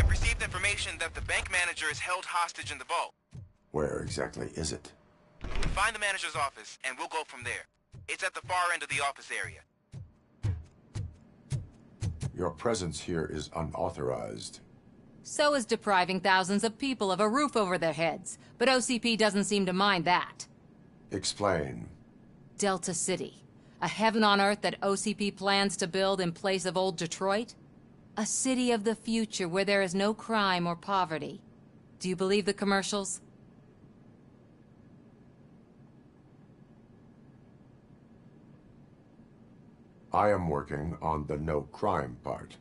I've received information that the bank manager is held hostage in the vault. Where exactly is it? Find the manager's office, and we'll go from there. It's at the far end of the office area. Your presence here is unauthorized. So is depriving thousands of people of a roof over their heads. But OCP doesn't seem to mind that. Explain. Delta City. A heaven on earth that OCP plans to build in place of old Detroit? A city of the future where there is no crime or poverty. Do you believe the commercials? I am working on the no crime part.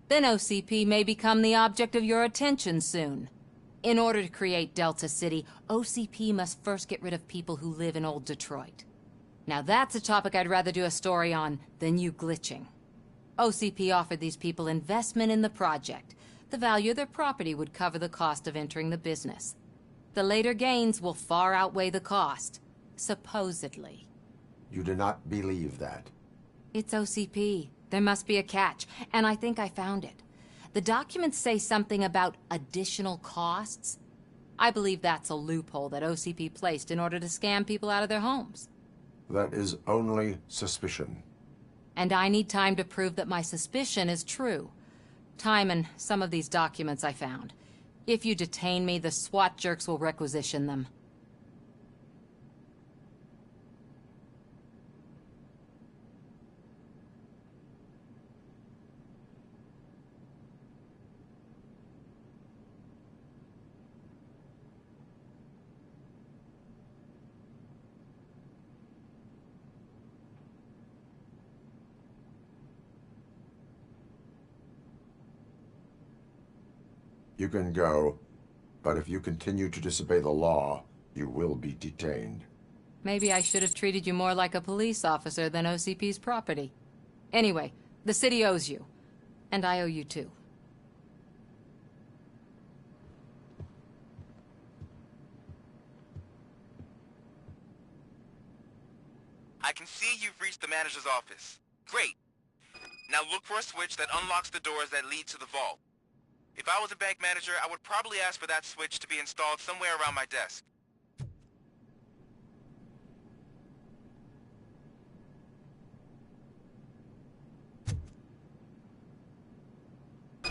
Then OCP may become the object of your attention soon. In order to create Delta City, OCP must first get rid of people who live in old Detroit. Now that's a topic I'd rather do a story on than you glitching. OCP offered these people investment in the project. The value of their property would cover the cost of entering the business. The later gains will far outweigh the cost. Supposedly. You do not believe that? It's OCP. There must be a catch, and I think I found it. The documents say something about additional costs. I believe that's a loophole that OCP placed in order to scam people out of their homes. That is only suspicion. And I need time to prove that my suspicion is true. Time and some of these documents I found. If you detain me, the SWAT jerks will requisition them. You can go, but if you continue to disobey the law, you will be detained. Maybe I should have treated you more like a police officer than OCP's property. Anyway, the city owes you. And I owe you too. I can see you've reached the manager's office. Great. Now look for a switch that unlocks the doors that lead to the vault. If I was a bank manager, I would probably ask for that switch to be installed somewhere around my desk.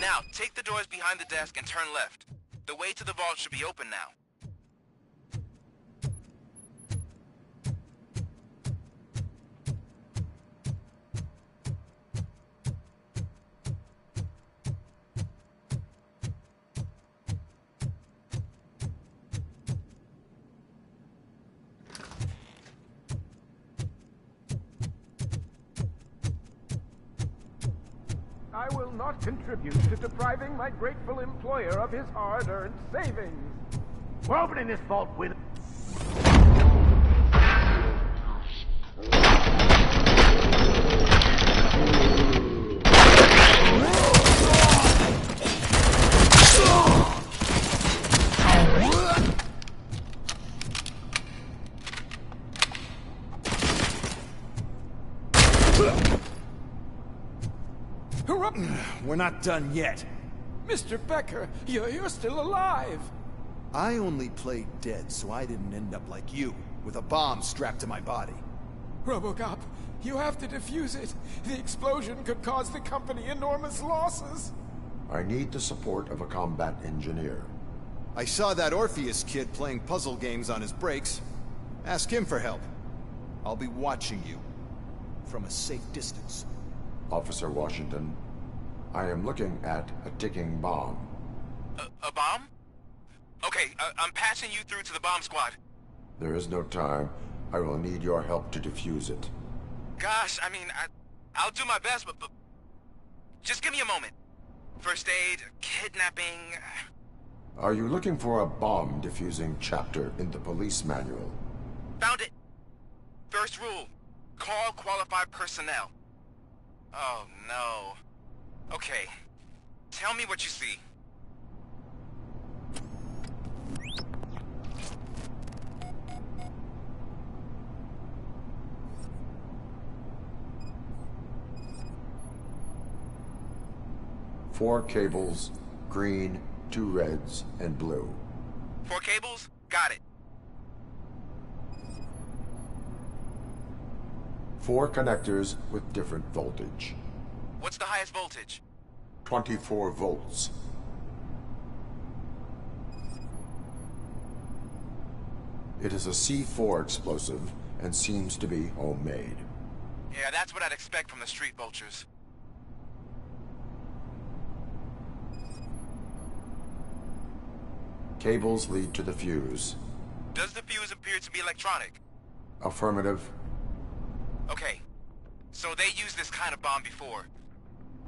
Now, take the doors behind the desk and turn left. The way to the vault should be open now. I will not contribute to depriving my grateful employer of his hard-earned savings. We're opening this vault with... We're not done yet. Mr. Becker, you're still alive. I only played dead so I didn't end up like you, with a bomb strapped to my body. Robocop, you have to defuse it. The explosion could cause the company enormous losses. I need the support of a combat engineer. I saw that Orpheus kid playing puzzle games on his breaks. Ask him for help. I'll be watching you. From a safe distance. Officer Washington, I am looking at a ticking bomb. A bomb? Okay, I'm passing you through to the bomb squad. There is no time. I will need your help to defuse it. Gosh, I mean, I'll do my best, but just give me a moment. First aid, kidnapping... Are you looking for a bomb defusing chapter in the police manual? Found it. First rule, call qualified personnel. Oh, no. Okay, tell me what you see. Four cables, green, 2 reds, and blue. 4 cables? Got it. 4 connectors with different voltage. What's the highest voltage? 24 volts. It is a C4 explosive and seems to be homemade. Yeah, that's what I'd expect from the street vultures. Cables lead to the fuse. Does the fuse appear to be electronic? Affirmative. Okay, so they used this kind of bomb before.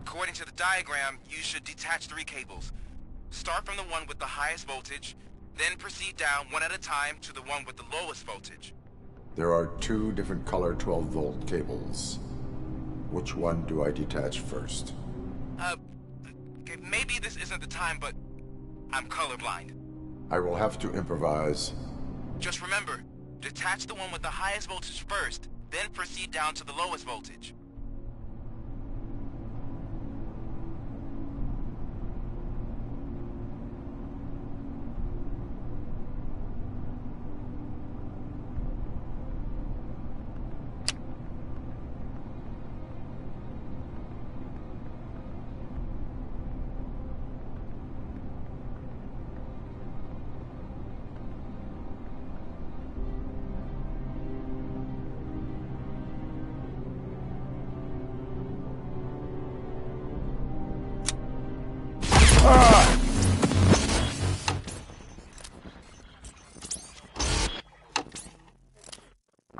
According to the diagram, you should detach 3 cables. Start from the one with the highest voltage, then proceed down one at a time to the one with the lowest voltage. There are 2 different color 12-volt cables. Which one do I detach first? Okay, maybe this isn't the time, but I'm colorblind. I will have to improvise. Just remember, detach the one with the highest voltage first, then proceed down to the lowest voltage.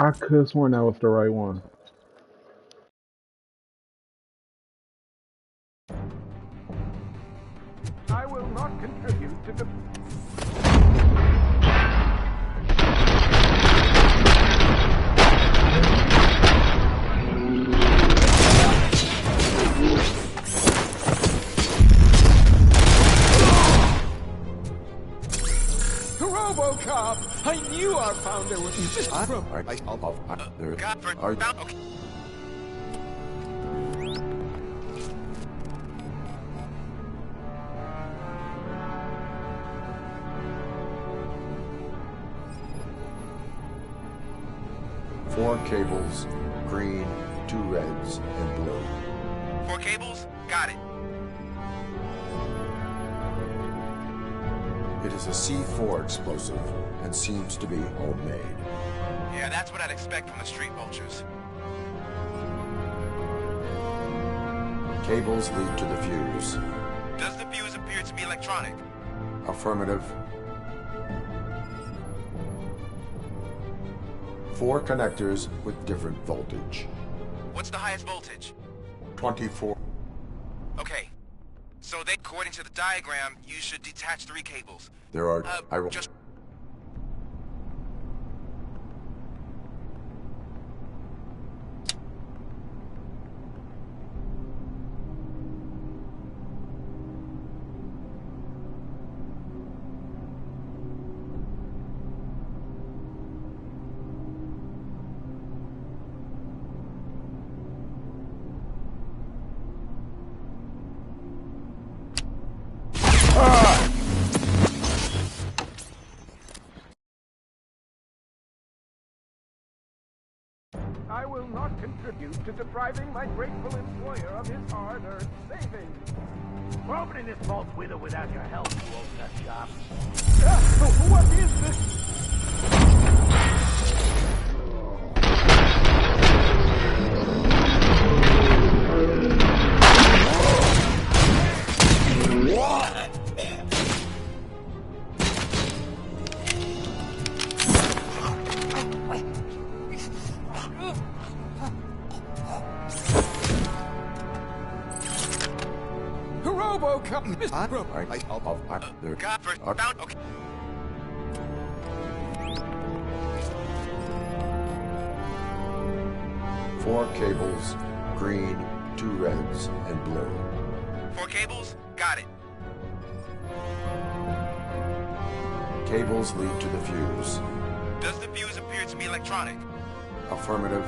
I could have sworn that was the right one. I will not contribute to the... Robocop! I knew our founder would use this from... God for... Okay. Four cables, green, 2 reds, and blue. 4 cables? Got it. It is a C4 explosive and seems to be homemade. Yeah, that's what I'd expect from the street vultures. Cables lead to the fuse. Does the fuse appear to be electronic? Affirmative. 4 connectors with different voltage. What's the highest voltage? 24. Okay, so they, according to the diagram, you should detach 3 cables. There are... I will... Just... I will not contribute to depriving my grateful employer of his hard-earned savings. We're opening this vault with or without your help, you old nut job. What is this? Robocop! God for... Okay. Four cables, green, 2 reds, and blue. 4 cables? Got it. Cables lead to the fuse. Does the fuse appear to be electronic? Affirmative.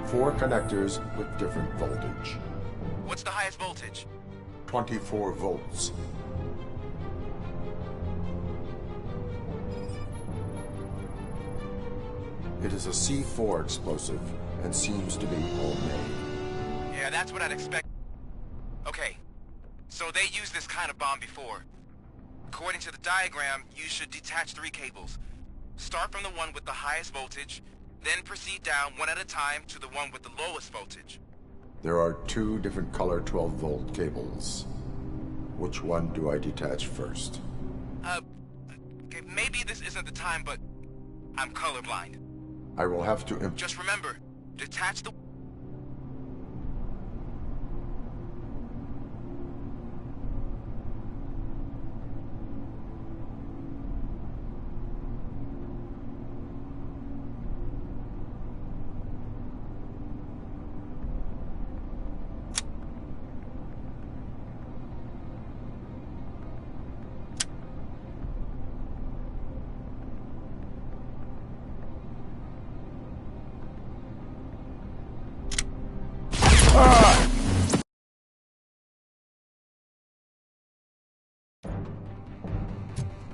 4 connectors with different voltage. What's What's the highest voltage? 24 volts. It is a C4 explosive and seems to be homemade. Yeah, that's what I'd expect. Okay, so they used this kind of bomb before. According to the diagram, you should detach 3 cables. Start from the one with the highest voltage, then proceed down one at a time to the one with the lowest voltage. There are 2 different color 12-volt cables. Which one do I detach first? Okay, maybe this isn't the time, but I'm colorblind. I will have to Just remember, detach the...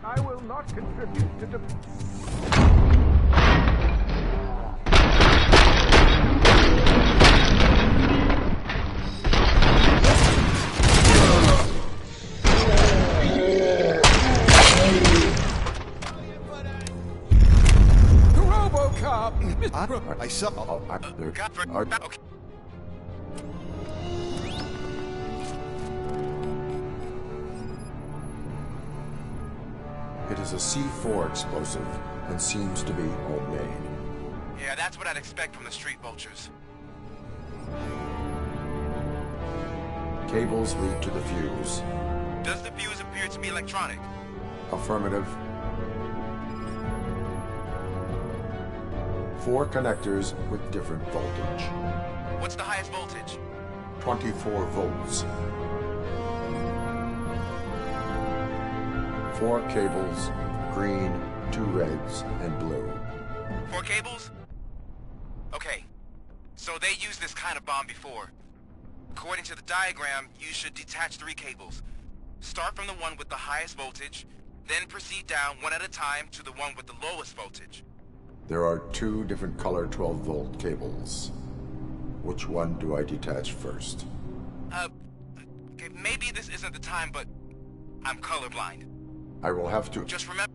I will not contribute to Robocop! I saw... Okay. It is a C4 explosive and seems to be homemade. Yeah, that's what I'd expect from the street vultures. Cables lead to the fuse. Does the fuse appear to be electronic? Affirmative. 4 connectors with different voltage. What's the highest voltage? 24 volts. 4 cables, green, 2 reds, and blue. 4 cables? Okay, so they used this kind of bomb before. According to the diagram, you should detach 3 cables. Start from the one with the highest voltage, then proceed down one at a time to the one with the lowest voltage. There are 2 different color 12-volt cables. Which one do I detach first? Okay, maybe this isn't the time, but I'm colorblind. I will have to... Just remember...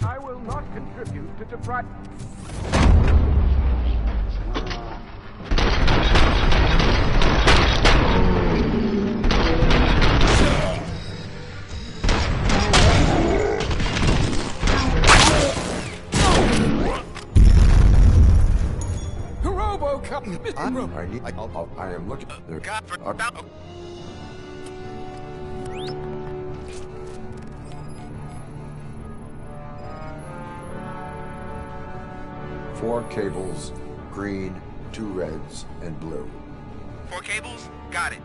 I will not contribute to deprive... Robocop! I am looking... There. God, 4 cables, green, 2 reds, and blue. 4 cables? Got it.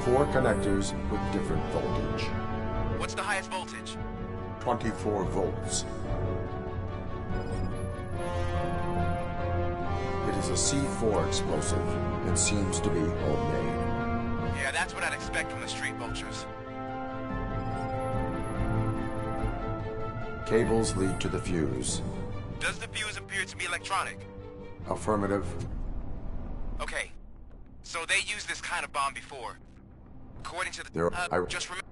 4 connectors with different voltage. What's the highest voltage? 24 volts. It is a C4 explosive and seems to be homemade. Yeah, that's what I'd expect from the street vultures. Cables lead to the fuse. Does the fuse appear to be electronic? Affirmative. Okay, so they used this kind of bomb before. According to the... just remember...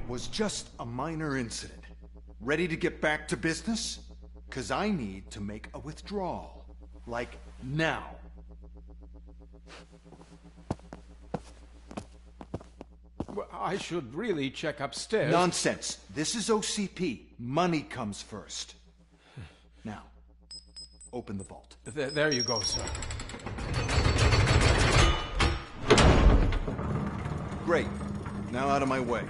It was just a minor incident. Ready to get back to business? 'Cause I need to make a withdrawal. Like, now. Well, I should really check upstairs. Nonsense. This is OCP. Money comes first. Now, open the vault. There you go, sir. Great. Now out of my way.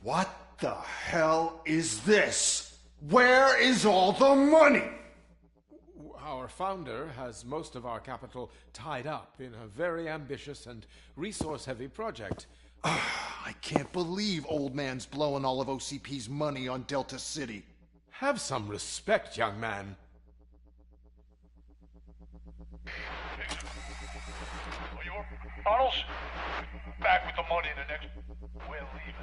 What the hell is this? Where is all the money? Our founder has most of our capital tied up in a very ambitious and resource-heavy project. I can't believe old man's blowing all of OCP's money on Delta City. Have some respect, young man. Arnold's back with the money in the next... We're leaving.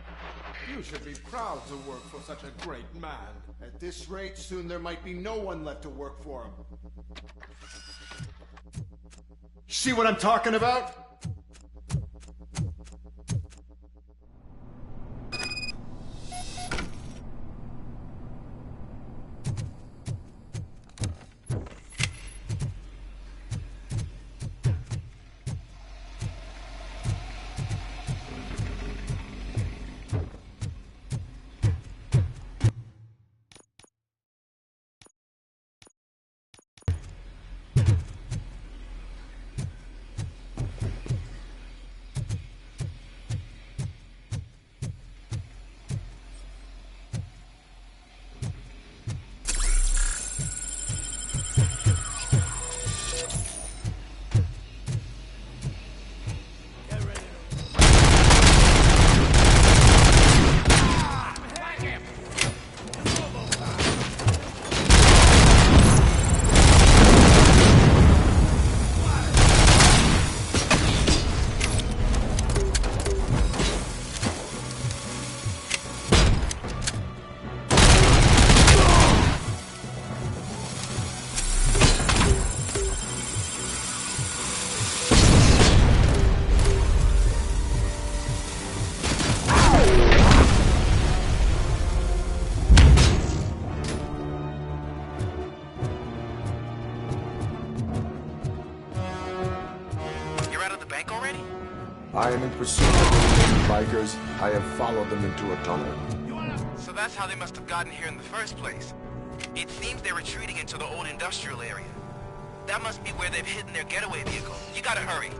You should be proud to work for such a great man. At this rate, soon there might be no one left to work for him. See what I'm talking about? I am in pursuit of the bikers. I have followed them into a tunnel. So that's how they must have gotten here in the first place. It seems they're retreating into the old industrial area. That must be where they've hidden their getaway vehicle. You gotta hurry.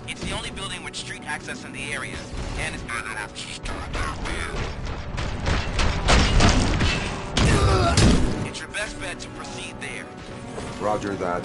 It's the only building with street access in the area, and it's good enough to start out with. It's your best bet to proceed there. Roger that.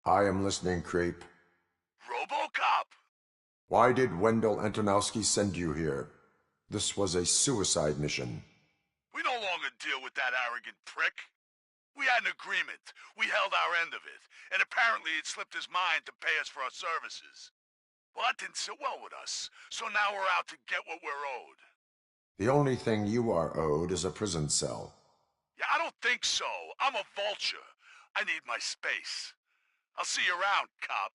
I am listening, creep. Robocop! Why did Wendell Antonowski send you here? This was a suicide mission. We no longer deal with that arrogant prick. We had an agreement. We held our end of it, and apparently it slipped his mind to pay us for our services. Well, that didn't sit well with us, so now we're out to get what we're owed. The only thing you are owed is a prison cell. Yeah, I don't think so. I'm a vulture. I need my space. I'll see you around, cop.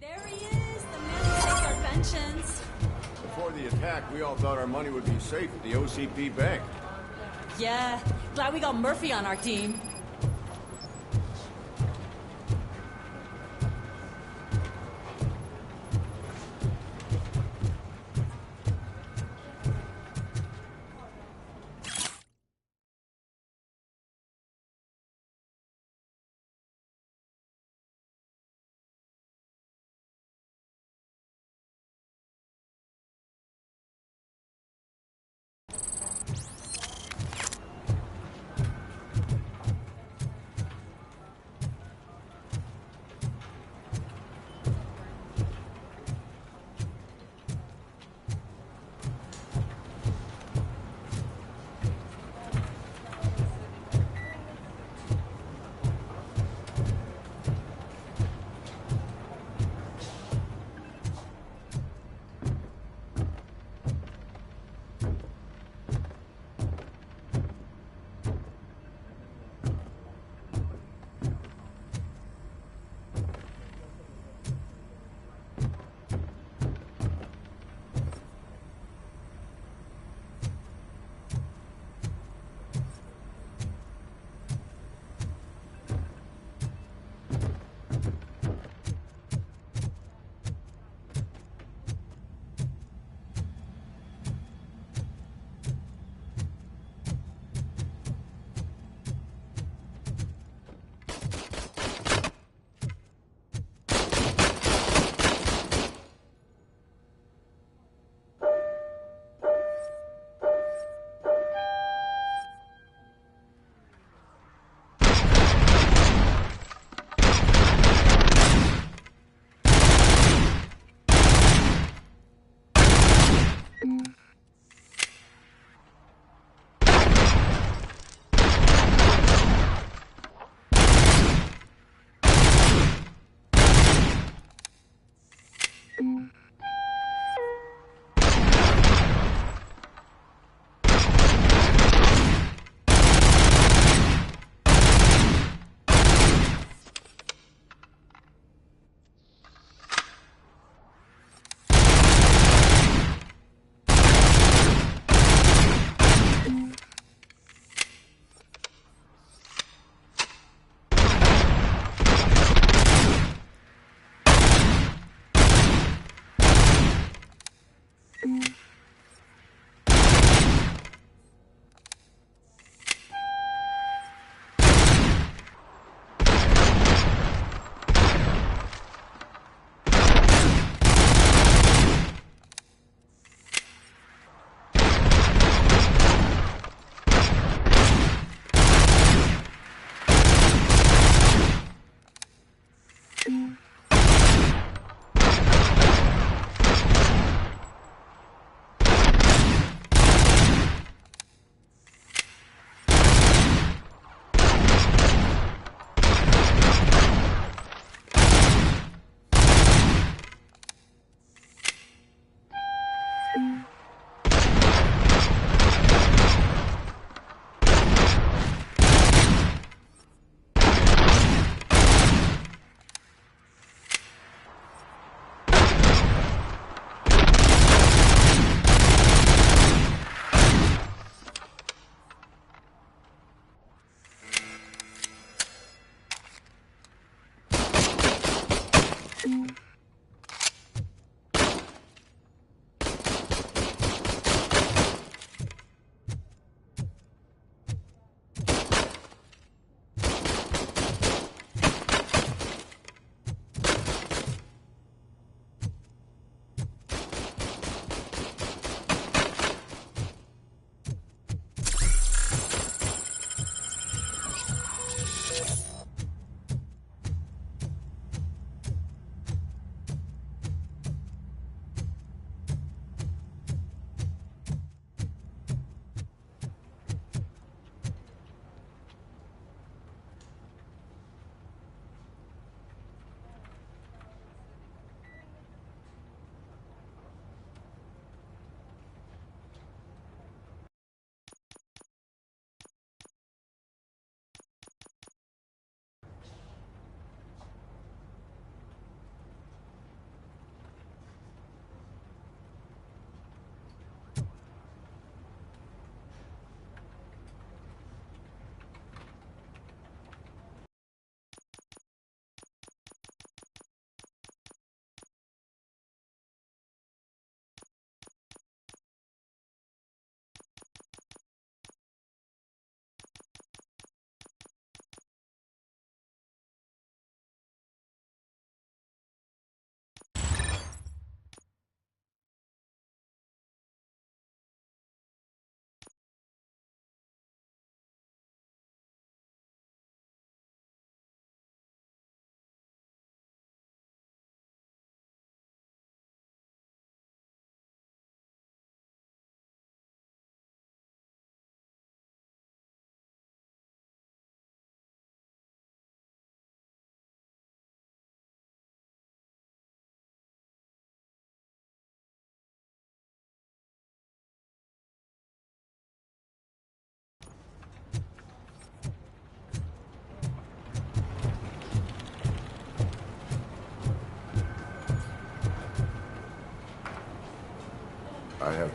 There he is, the man who takes our pensions. Before the attack, we all thought our money would be safe at the OCP bank. Yeah, glad we got Murphy on our team.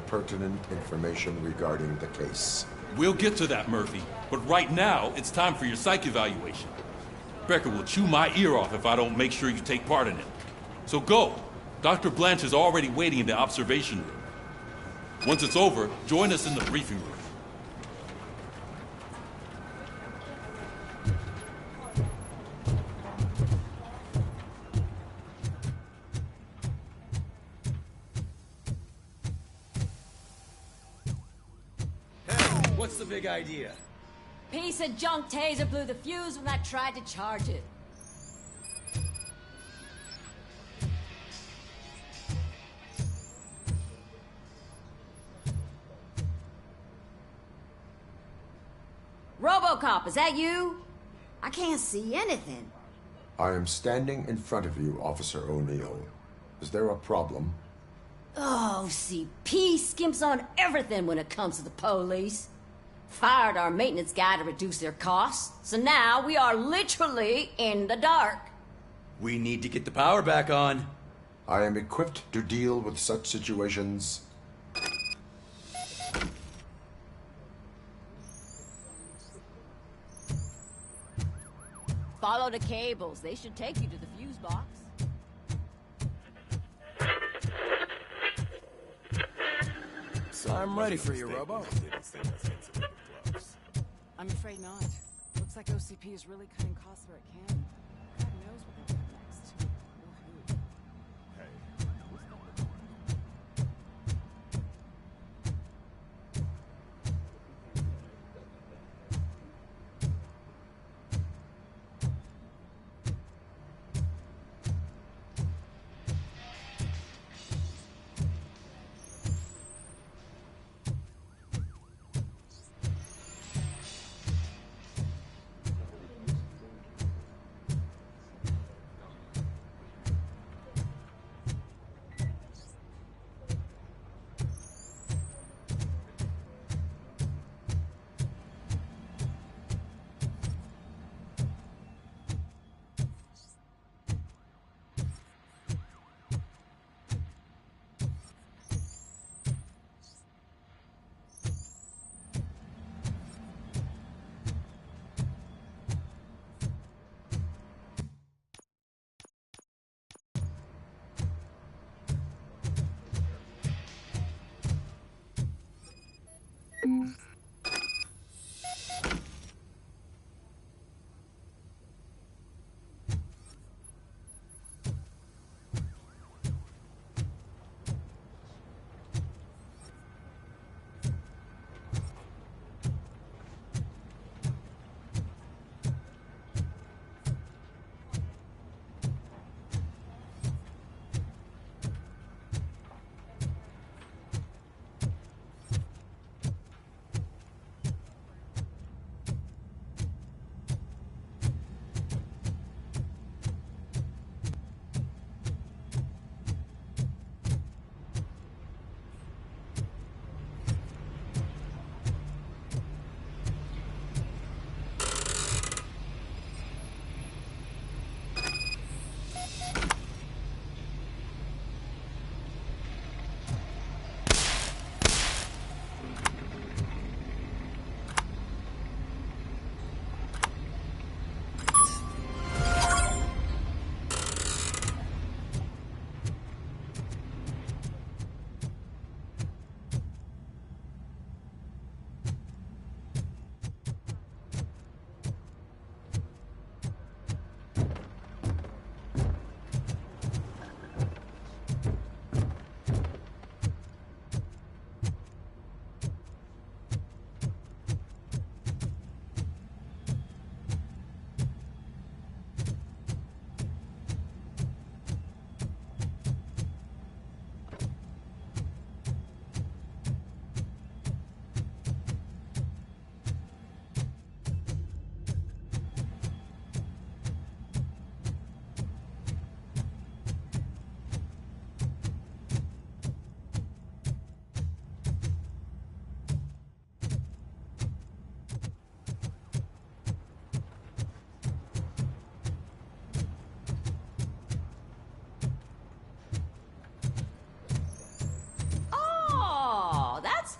pertinent information regarding the case. We'll get to that, Murphy. But right now, it's time for your psych evaluation. Becker will chew my ear off if I don't make sure you take part in it. So go. Dr. Blanche is already waiting in the observation room. Once it's over, join us in the briefing room. What's the big idea? Piece of junk taser blew the fuse when I tried to charge it. Robocop, is that you? I can't see anything. I am standing in front of you, Officer O'Neill. Is there a problem? Oh, OCP skimps on everything when it comes to the police. Fired our maintenance guy to reduce their costs, so now we are literally in the dark. We need to get the power back on. I am equipped to deal with such situations. Follow the cables. They should take you to the fuse box. So I'm ready for you, Robo. I'm afraid not. Looks like OCP is really cutting costs where it can. God knows what they're doing next. Or who.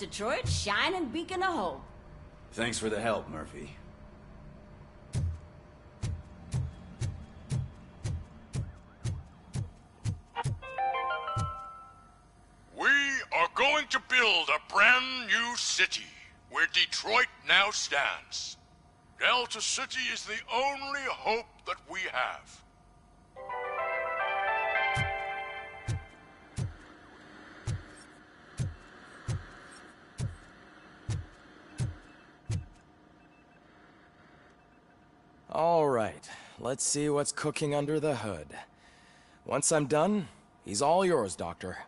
Detroit's shining beacon of hope. Thanks for the help, Murphy. We are going to build a brand new city where Detroit now stands. Delta City is the only hope that we have. All right, let's see what's cooking under the hood. Once I'm done, he's all yours, Doctor.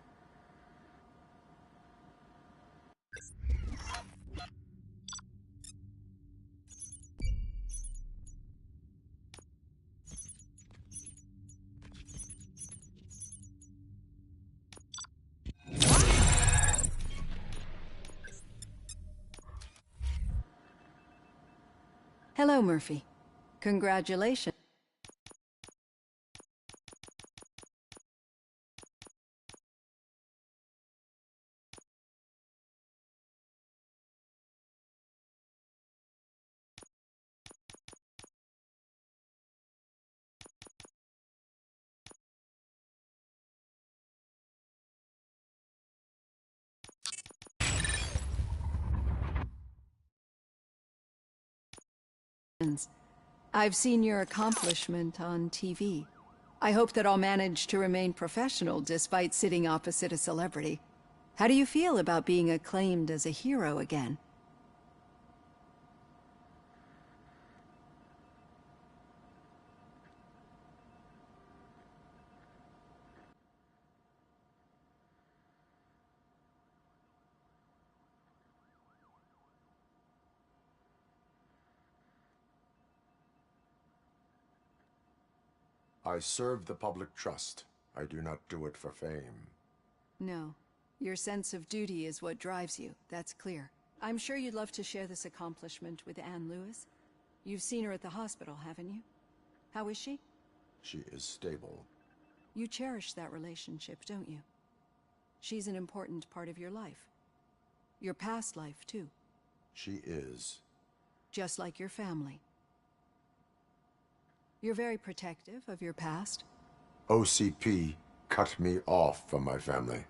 Hello, Murphy. Congratulations. I've seen your accomplishment on TV. I hope that I'll manage to remain professional despite sitting opposite a celebrity. How do you feel about being acclaimed as a hero again? I serve the public trust. I do not do it for fame. No. Your sense of duty is what drives you, that's clear. I'm sure you'd love to share this accomplishment with Anne Lewis. You've seen her at the hospital, haven't you? How is she? She is stable. You cherish that relationship, don't you? She's an important part of your life. Your past life, too. She is. Just like your family. You're very protective of your past. OCP cut me off from my family.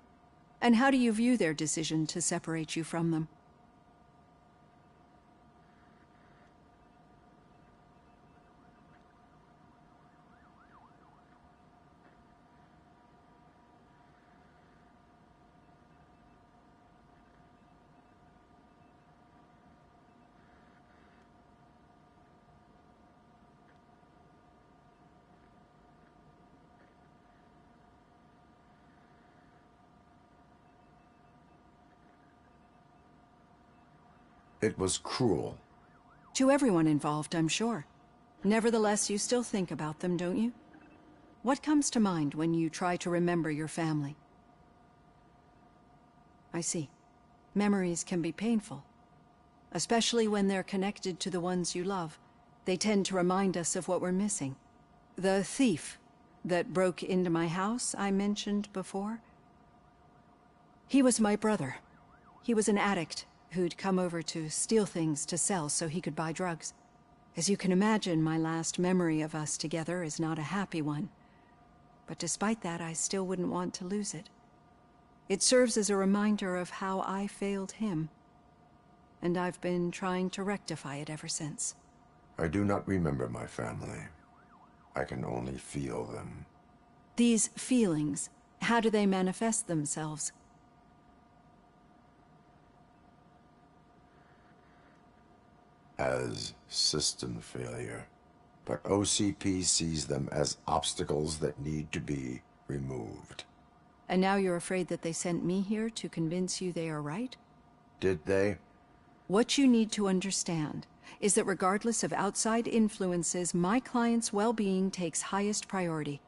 And how do you view their decision to separate you from them? It was cruel. To everyone involved, I'm sure. Nevertheless, you still think about them, don't you? What comes to mind when you try to remember your family? I see. Memories can be painful. Especially when they're connected to the ones you love. They tend to remind us of what we're missing. The thief that broke into my house I mentioned before? He was my brother. He was an addict who'd come over to steal things to sell so he could buy drugs. As you can imagine, my last memory of us together is not a happy one. But despite that, I still wouldn't want to lose it. It serves as a reminder of how I failed him. And I've been trying to rectify it ever since. I do not remember my family. I can only feel them. These feelings, how do they manifest themselves? As system failure. But OCP sees them as obstacles that need to be removed. And now you're afraid that they sent me here to convince you they are right? Did they? What you need to understand is that regardless of outside influences, my client's well-being takes highest priority.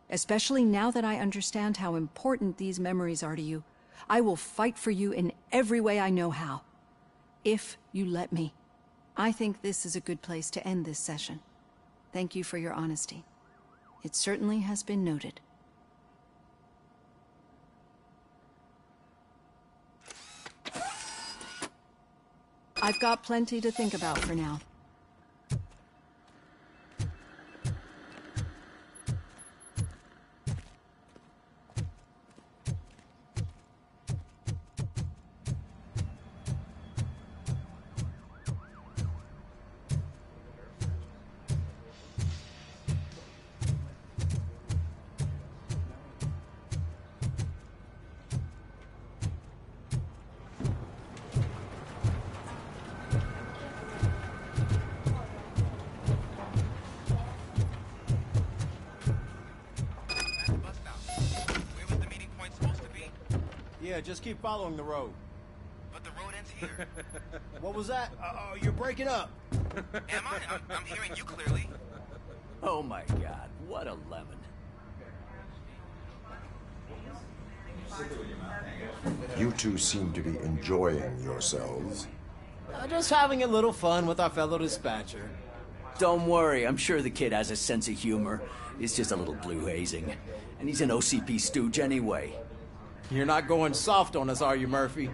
Especially now that I understand how important these memories are to you. I will fight for you in every way I know how. If you let me. I think this is a good place to end this session. Thank you for your honesty. It certainly has been noted. I've got plenty to think about for now. Yeah, just keep following the road. But the road ends here. What was that? Oh, you're breaking up. Am I? I'm hearing you clearly. Oh my god, what a lemon. You two seem to be enjoying yourselves. Just having a little fun with our fellow dispatcher. Don't worry, I'm sure the kid has a sense of humor. It's just a little blue hazing. And he's an OCP stooge anyway. You're not going soft on us, are you, Murphy?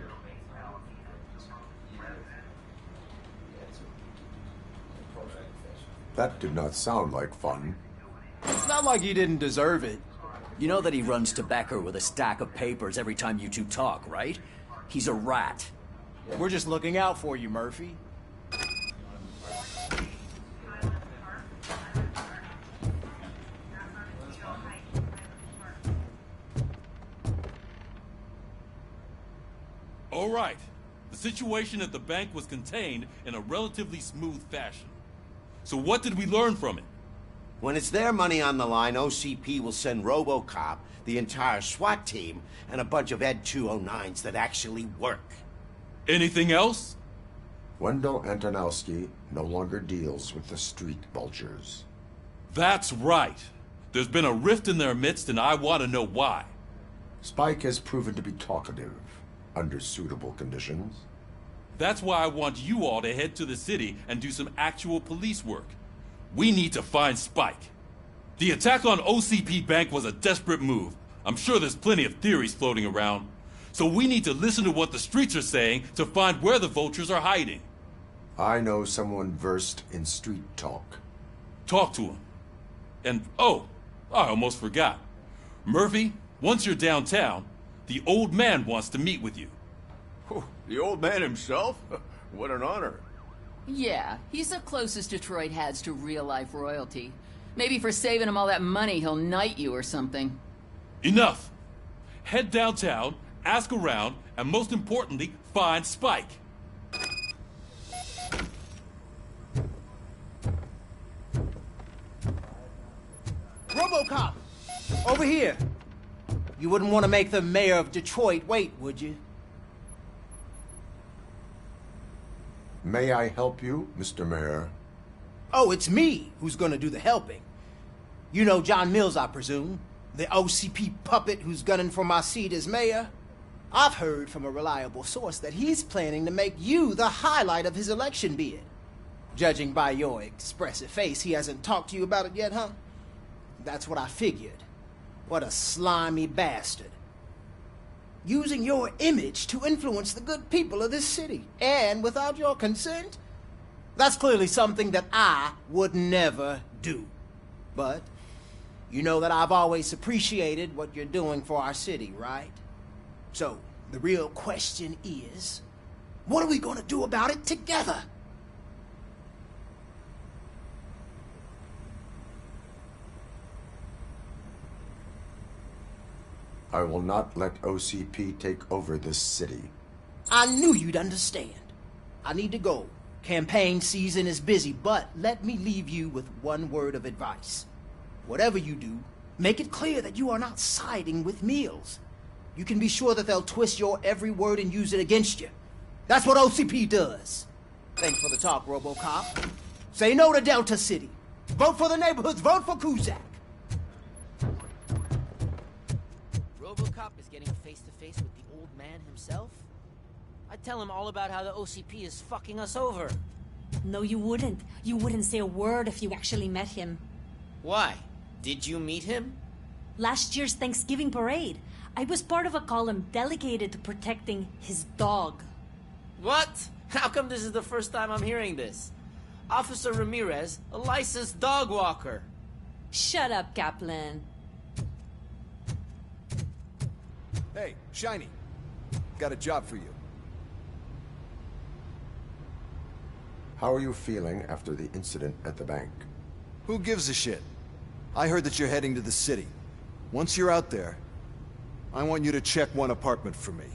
That did not sound like fun. It's not like you didn't deserve it. You know that he runs to Becker with a stack of papers every time you two talk, right? He's a rat. We're just looking out for you, Murphy. All right. The situation at the bank was contained in a relatively smooth fashion. So what did we learn from it? When it's their money on the line, OCP will send Robocop, the entire SWAT team, and a bunch of Ed 209s that actually work. Anything else? Wendell Antonowski no longer deals with the street vultures. That's right. There's been a rift in their midst, and I want to know why. Spike has proven to be talkative under suitable conditions. That's why I want you all to head to the city and do some actual police work. We need to find Spike. The attack on OCP Bank was a desperate move. I'm sure there's plenty of theories floating around. So we need to listen to what the streets are saying to find where the vultures are hiding. I know someone versed in street talk. Talk to him. And, oh, I almost forgot. Murphy, once you're downtown, the old man wants to meet with you. The old man himself? What an honor. Yeah, he's the closest Detroit has to real-life royalty. Maybe for saving him all that money, he'll knight you or something. Enough! Head downtown, ask around, and most importantly, find Spike. Robocop! Over here! You wouldn't want to make the mayor of Detroit wait, would you? May I help you, Mr. Mayor? Oh, it's me who's gonna do the helping. You know John Mills, I presume? The OCP puppet who's gunning for my seat as mayor? I've heard from a reliable source that he's planning to make you the highlight of his election bid. Judging by your expressive face, he hasn't talked to you about it yet, huh? That's what I figured. What a slimy bastard. Using your image to influence the good people of this city, and without your consent? That's clearly something that I would never do. But you know that I've always appreciated what you're doing for our city, right? So, the real question is, what are we gonna do about it together? I will not let OCP take over this city. I knew you'd understand. I need to go. Campaign season is busy, but let me leave you with one word of advice. Whatever you do, make it clear that you are not siding with Mills. You can be sure that they'll twist your every word and use it against you. That's what OCP does. Thanks for the talk, Robocop. Say no to Delta City. Vote for the neighborhoods. Vote for Kuzak. Robocop is getting face-to-face with the old man himself? I'd tell him all about how the OCP is fucking us over. No, you wouldn't. You wouldn't say a word if you actually met him. Why? Did you meet him? Last year's Thanksgiving parade, I was part of a column dedicated to protecting his dog. What? How come this is the first time I'm hearing this? Officer Ramirez, a licensed dog walker. Shut up, Kaplan. Hey, Shiny. Got a job for you. How are you feeling after the incident at the bank? Who gives a shit? I heard that you're heading to the city. Once you're out there, I want you to check one apartment for me.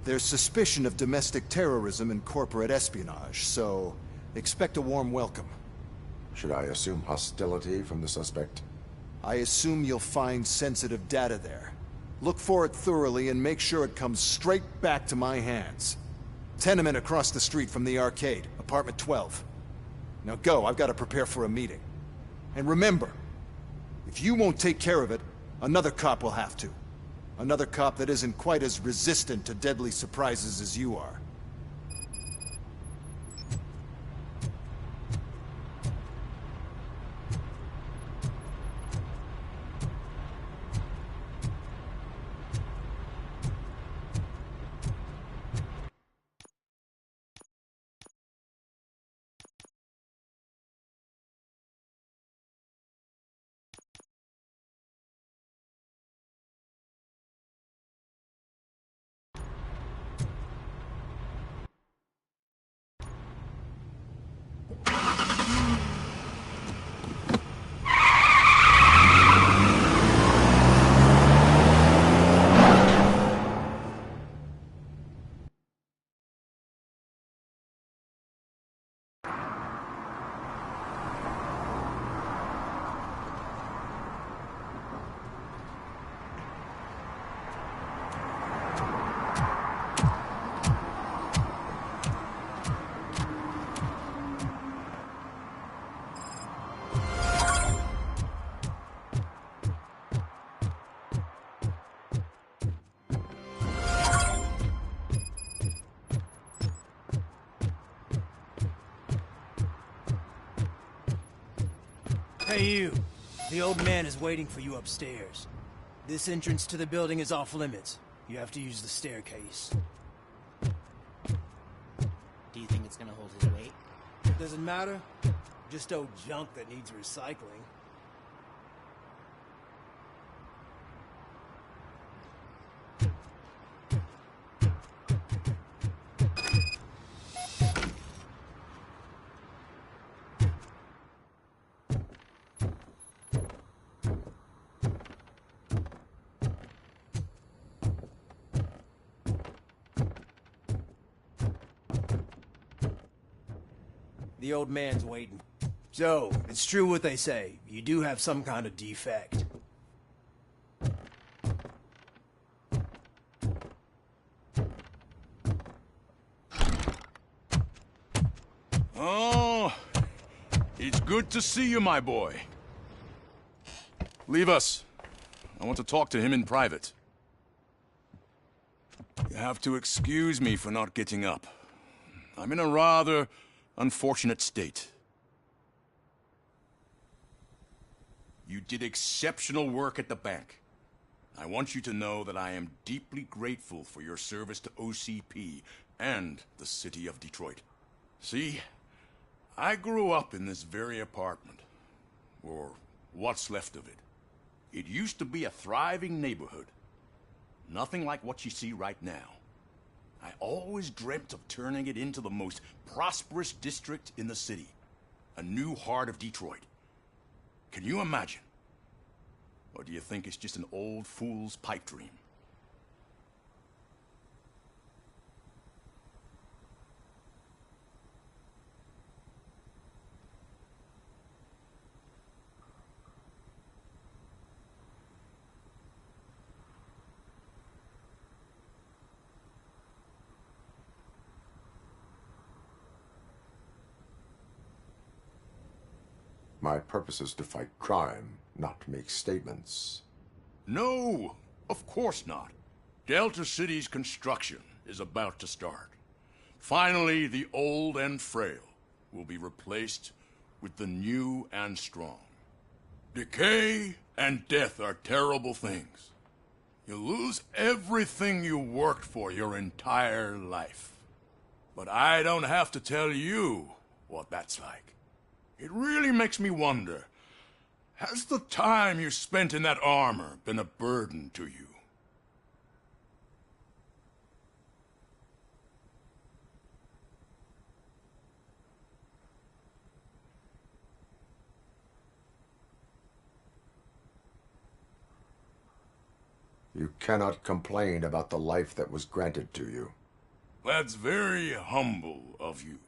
There's suspicion of domestic terrorism and corporate espionage, so expect a warm welcome. Should I assume hostility from the suspect? I assume you'll find sensitive data there. Look for it thoroughly and make sure it comes straight back to my hands. Tenement across the street from the arcade, apartment 12. Now go, I've got to prepare for a meeting. And remember, if you won't take care of it, another cop will have to. Another cop that isn't quite as resistant to deadly surprises as you are. Hey you, the old man is waiting for you upstairs. This entrance to the building is off limits. You have to use the staircase. Do you think it's gonna hold his weight? Doesn't matter. Just old junk that needs recycling. The old man's waiting. So, it's true what they say. You do have some kind of defect. Oh, it's good to see you, my boy. Leave us. I want to talk to him in private. You have to excuse me for not getting up. I'm in a rather unfortunate state. You did exceptional work at the bank. I want you to know that I am deeply grateful for your service to OCP and the city of Detroit. See, I grew up in this very apartment, or what's left of it. It used to be a thriving neighborhood. Nothing like what you see right now. I always dreamt of turning it into the most prosperous district in the city. A new heart of Detroit. Can you imagine? Or do you think it's just an old fool's pipe dream? My purpose is to fight crime, not to make statements. No, of course not. Delta City's construction is about to start. Finally, the old and frail will be replaced with the new and strong. Decay and death are terrible things. You lose everything you worked for your entire life. But I don't have to tell you what that's like. It really makes me wonder, has the time you spent in that armor been a burden to you? You cannot complain about the life that was granted to you. That's very humble of you.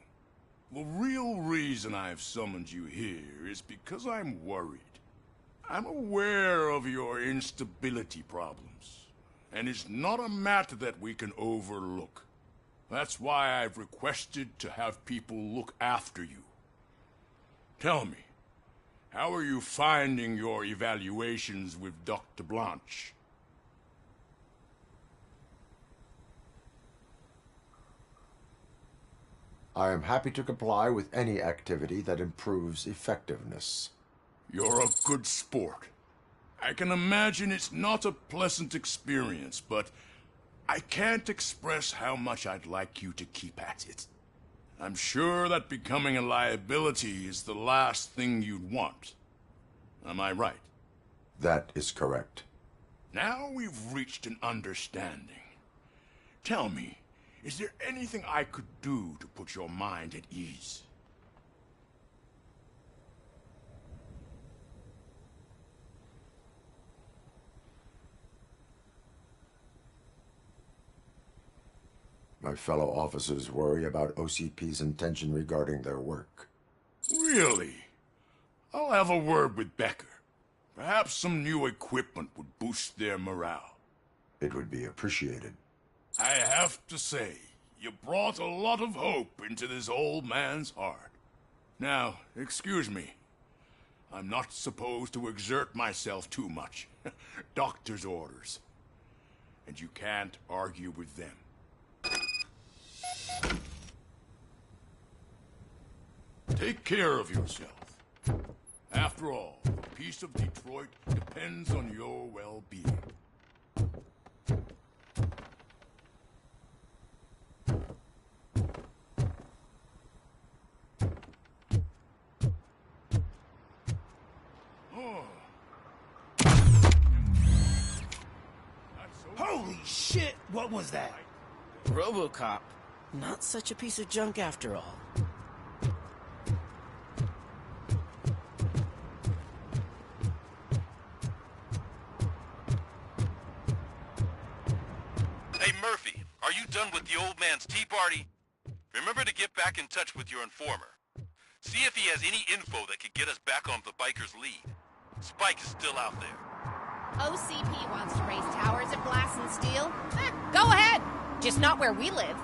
The real reason I've summoned you here is because I'm worried. I'm aware of your instability problems, and it's not a matter that we can overlook. That's why I've requested to have people look after you. Tell me, how are you finding your evaluations with Dr. Blanche? I am happy to comply with any activity that improves effectiveness. You're a good sport. I can imagine it's not a pleasant experience, but I can't express how much I'd like you to keep at it. I'm sure that becoming a liability is the last thing you'd want. Am I right? That is correct. Now we've reached an understanding. Tell me, is there anything I could do to put your mind at ease? My fellow officers worry about OCP's intention regarding their work. Really? I'll have a word with Becker. Perhaps some new equipment would boost their morale. It would be appreciated. I have to say, you brought a lot of hope into this old man's heart. Now, excuse me. I'm not supposed to exert myself too much. Doctor's orders. And you can't argue with them. Take care of yourself. After all, the peace of Detroit depends on your well-being. Holy shit! What was that? Robocop. Not such a piece of junk after all. Hey, Murphy, are you done with the old man's tea party? Remember to get back in touch with your informer. See if he has any info that could get us back on the biker's lead. Spike is still out there. OCP wants to raise towers at Glass and Steel. Go ahead! Just not where we live.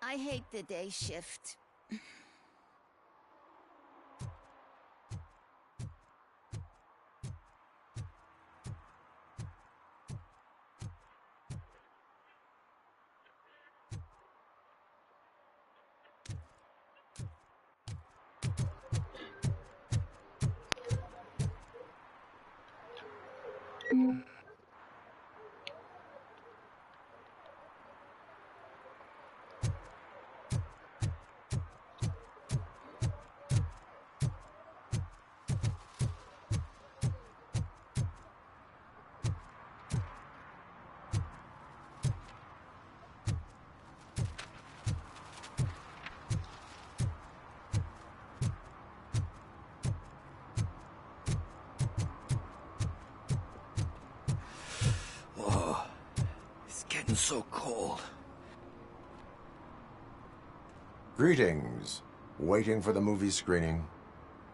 I hate the day shift. so cold. Greetings. Waiting for the movie screening.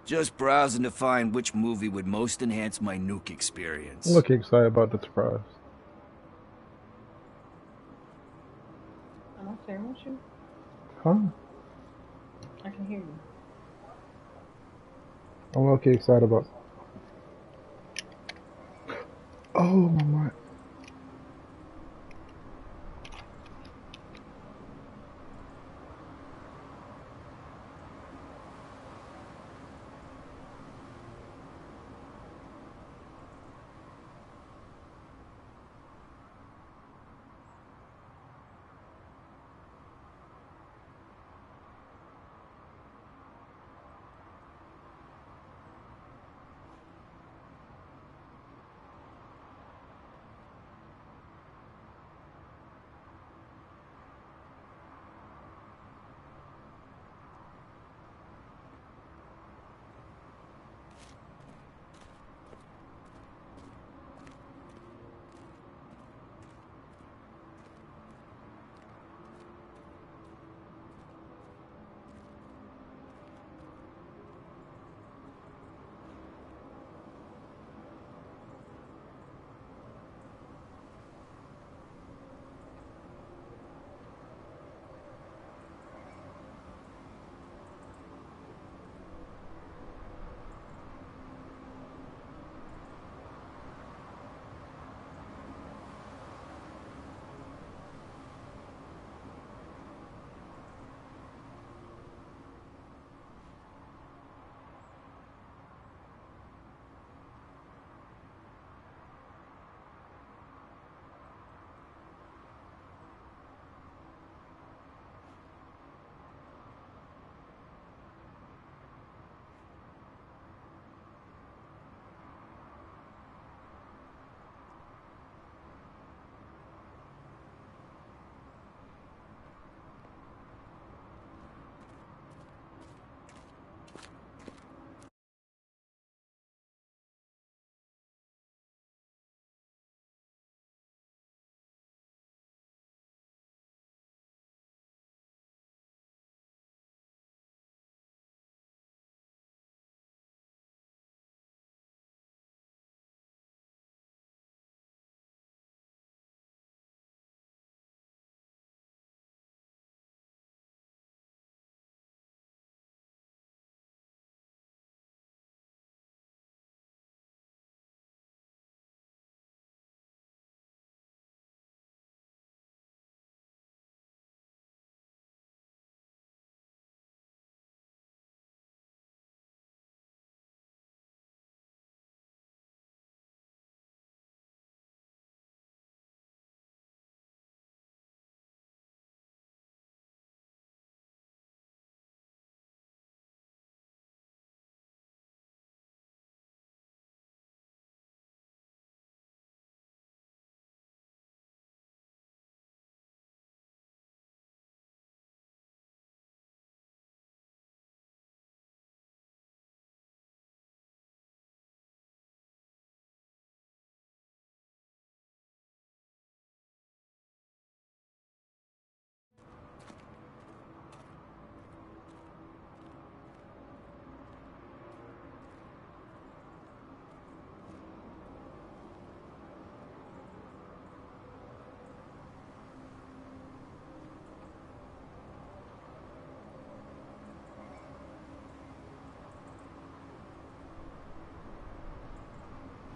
Just browsing to find which movie would most enhance my nuke experience. I'm looking excited about the surprise. Am I staring at you? Huh? I can hear you. I'm looking excited about. Oh my.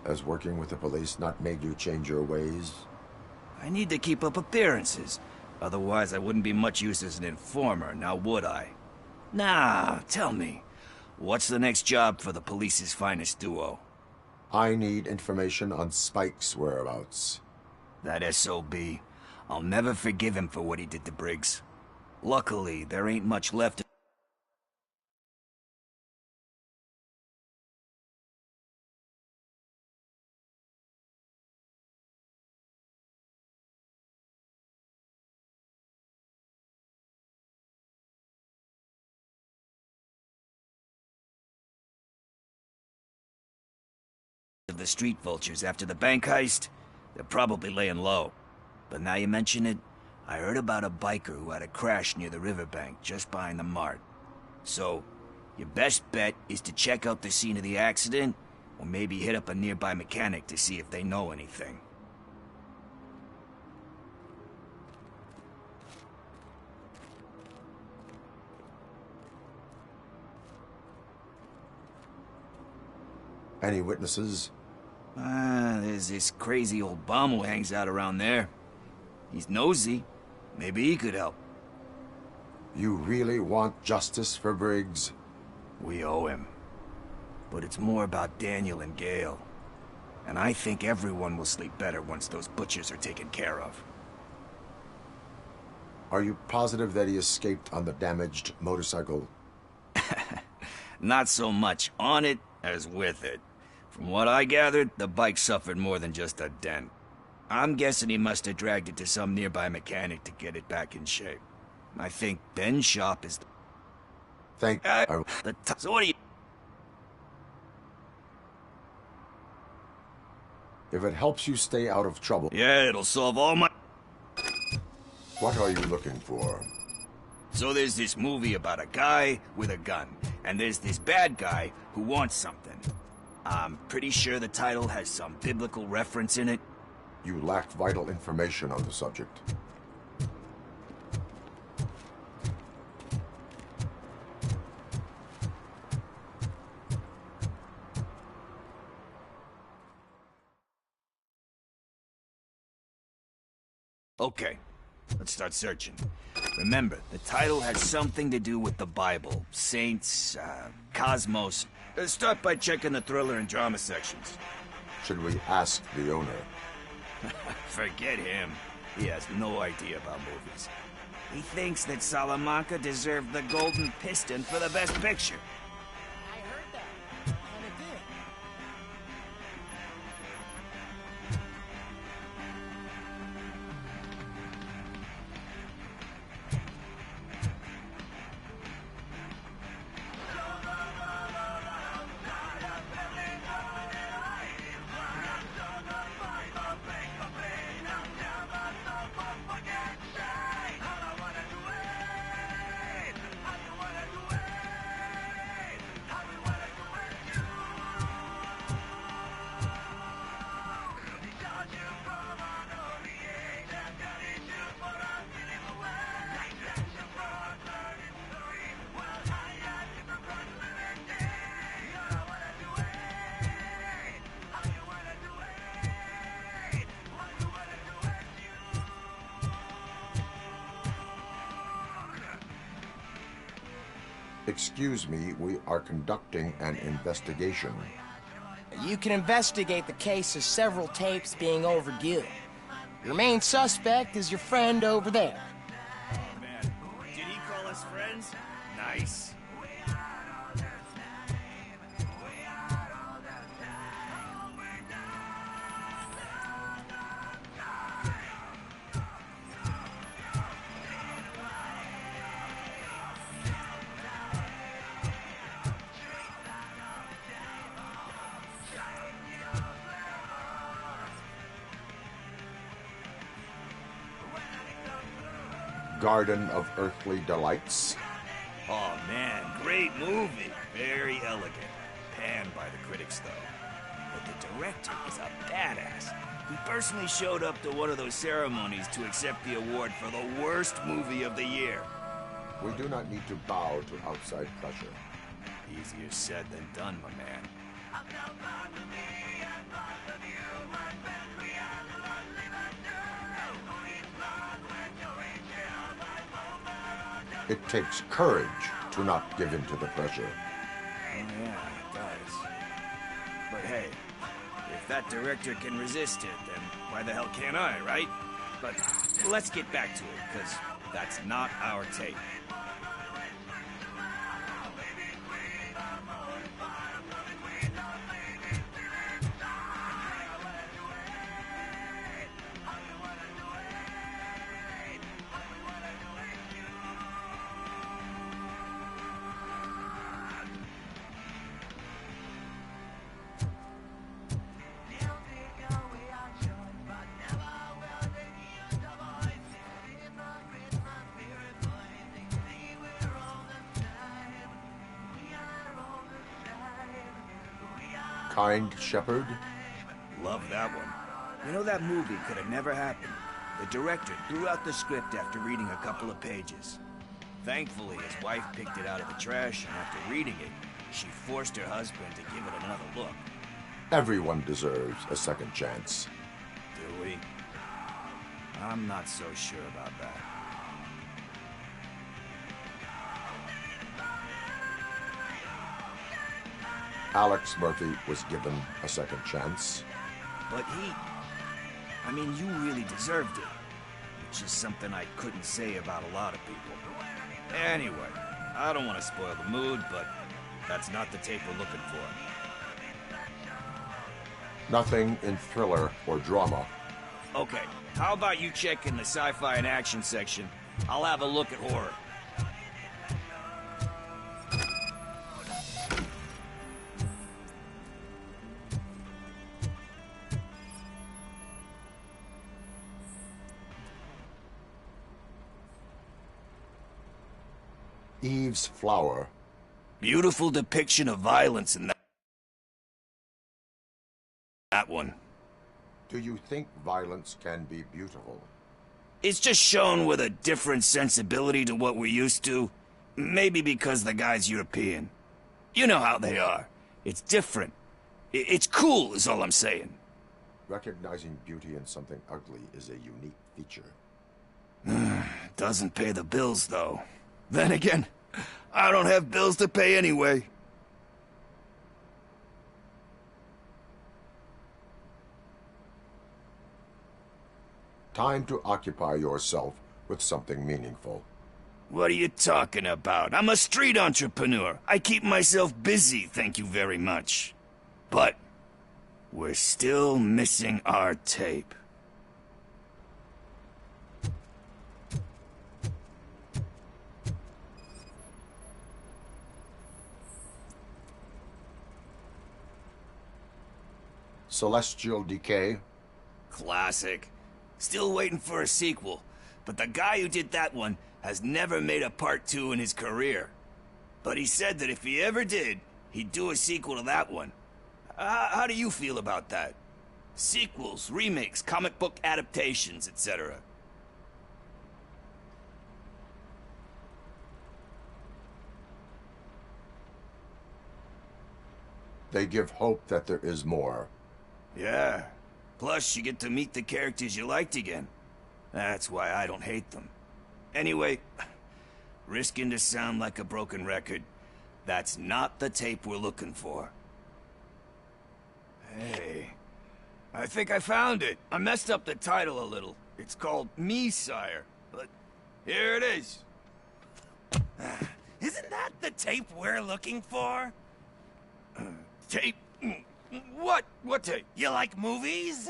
Has working with the police not made you change your ways? I need to keep up appearances. Otherwise, I wouldn't be much use as an informer, now would I? Nah, tell me. What's the next job for the police's finest duo? I need information on Spike's whereabouts. That SOB. I'll never forgive him for what he did to Briggs. Luckily, there ain't much left of the street vultures after the bank heist. They're probably laying low. But now you mention it, I heard about a biker who had a crash near the riverbank just behind the mart. So, your best bet is to check out the scene of the accident, or maybe hit up a nearby mechanic to see if they know anything. Any witnesses? There's this crazy old bum who hangs out around there. He's nosy. Maybe he could help. You really want justice for Briggs? We owe him. But it's more about Daniel and Gale. And I think everyone will sleep better once those butchers are taken care of. Are you positive that he escaped on the damaged motorcycle? Not so much on it as with it. From what I gathered, the bike suffered more than just a dent. I'm guessing he must have dragged it to some nearby mechanic to get it back in shape. I think Ben's shop is... So what do you... If it helps you stay out of trouble... Yeah, it'll solve all my... What are you looking for? So there's this movie about a guy with a gun, and there's this bad guy who wants something. I'm pretty sure the title has some biblical reference in it. You lack vital information on the subject. Okay, let's start searching. Remember, the title has something to do with the Bible, saints, cosmos. Start by checking the thriller and drama sections. Should we ask the owner? Forget him. He has no idea about movies. He thinks that Salamanca deserved the Golden Piston for the Best Picture. I heard that, and it did. Excuse me, we are conducting an investigation. You can investigate the case of several tapes being overdue. Your main suspect is your friend over there. Oh, man. Did he call us friends? Nice. Garden of Earthly Delights. Oh man, great movie. Very elegant. Panned by the critics though. But the director is a badass. He personally showed up to one of those ceremonies to accept the award for the worst movie of the year. We do not need to bow to outside pressure. Easier said than done, my man. It takes courage to not give in to the pressure. Oh yeah, it does. But hey, if that director can resist it, then why the hell can't I, right? But let's get back to it, because that's not our tape. kind shepherd? Love that one. You know, that movie could have never happened. The director threw out the script after reading a couple of pages. Thankfully, his wife picked it out of the trash, and after reading it, she forced her husband to give it another look. Everyone deserves a second chance. Do we? I'm not so sure about that. Alex Murphy was given a second chance. But I mean, you really deserved it. Which is something I couldn't say about a lot of people. Anyway, I don't want to spoil the mood, but that's not the tape we're looking for. Nothing in thriller or drama. Okay, how about you check in the sci-fi and action section? I'll have a look at horror. Eve's Flower. Beautiful depiction of violence in that one. Do you think violence can be beautiful? It's just shown with a different sensibility to what we're used to. Maybe because the guy's European. You know how they are. It's different. It's cool, is all I'm saying. Recognizing beauty in something ugly is a unique feature. Doesn't pay the bills, though. Then again, I don't have bills to pay anyway. Time to occupy yourself with something meaningful. What are you talking about? I'm a street entrepreneur. I keep myself busy, thank you very much. But we're still missing our tape. Celestial Decay. Classic. Still waiting for a sequel. But the guy who did that one has never made a part 2 in his career. But he said that if he ever did, he'd do a sequel to that one. How do you feel about that? Sequels, remakes, comic book adaptations, etc. They give hope that there is more. Yeah. Plus, you get to meet the characters you liked again. That's why I don't hate them. Anyway, risking to sound like a broken record, that's not the tape we're looking for. Hey, I think I found it. I messed up the title a little. It's called Me, Sire, but here it is. Isn't that the tape we're looking for? Tape? What? What tape? You like movies?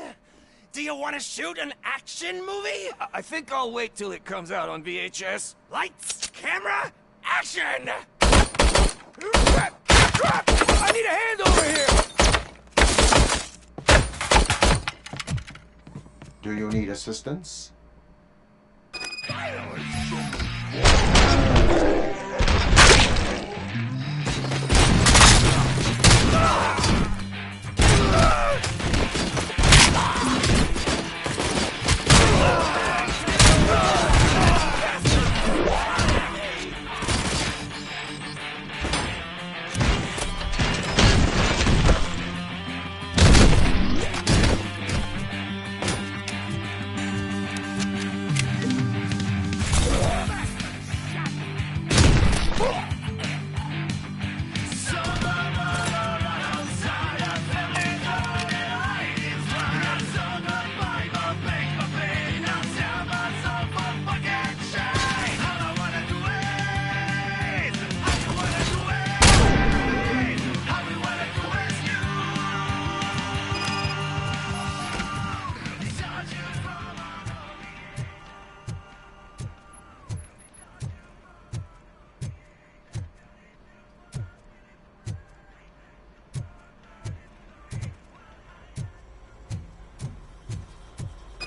Do you want to shoot an action movie? I think I'll wait till it comes out on VHS. Lights, camera, action! I need a hand over here! Do you need assistance?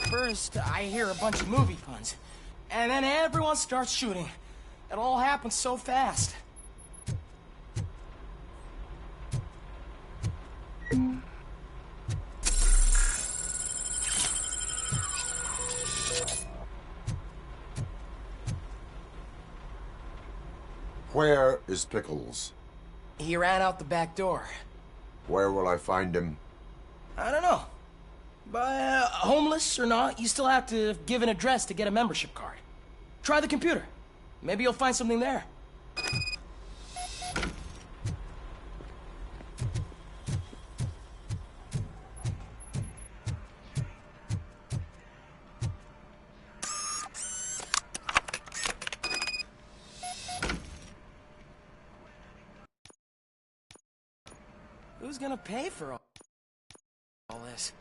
First, I hear a bunch of movie puns, and then everyone starts shooting. It all happens so fast. Where is Pickles? He ran out the back door. Where will I find him? I don't know. But homeless or not, you still have to give an address to get a membership card. Try the computer. Maybe you'll find something there. Who's gonna pay for all this?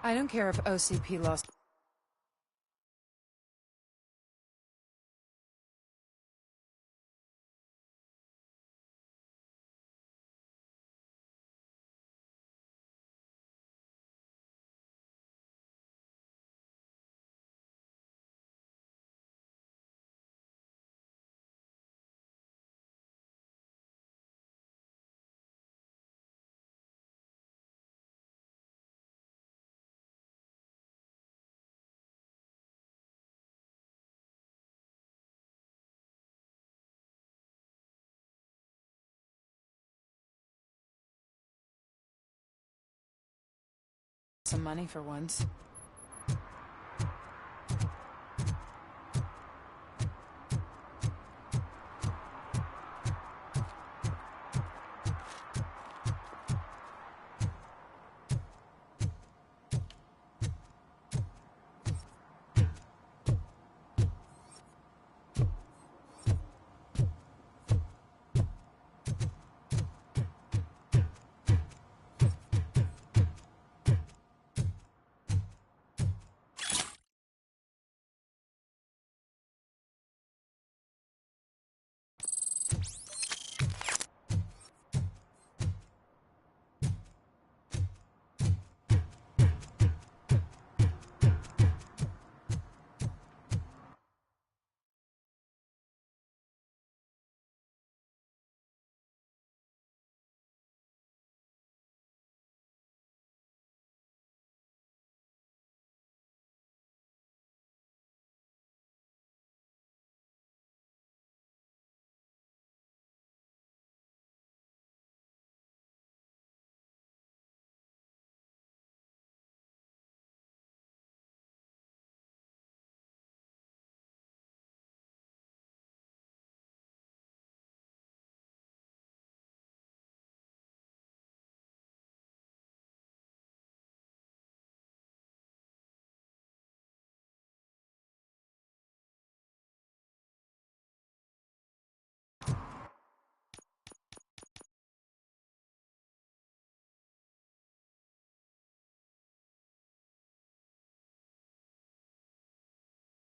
I don't care if OCP lost. Some money for once.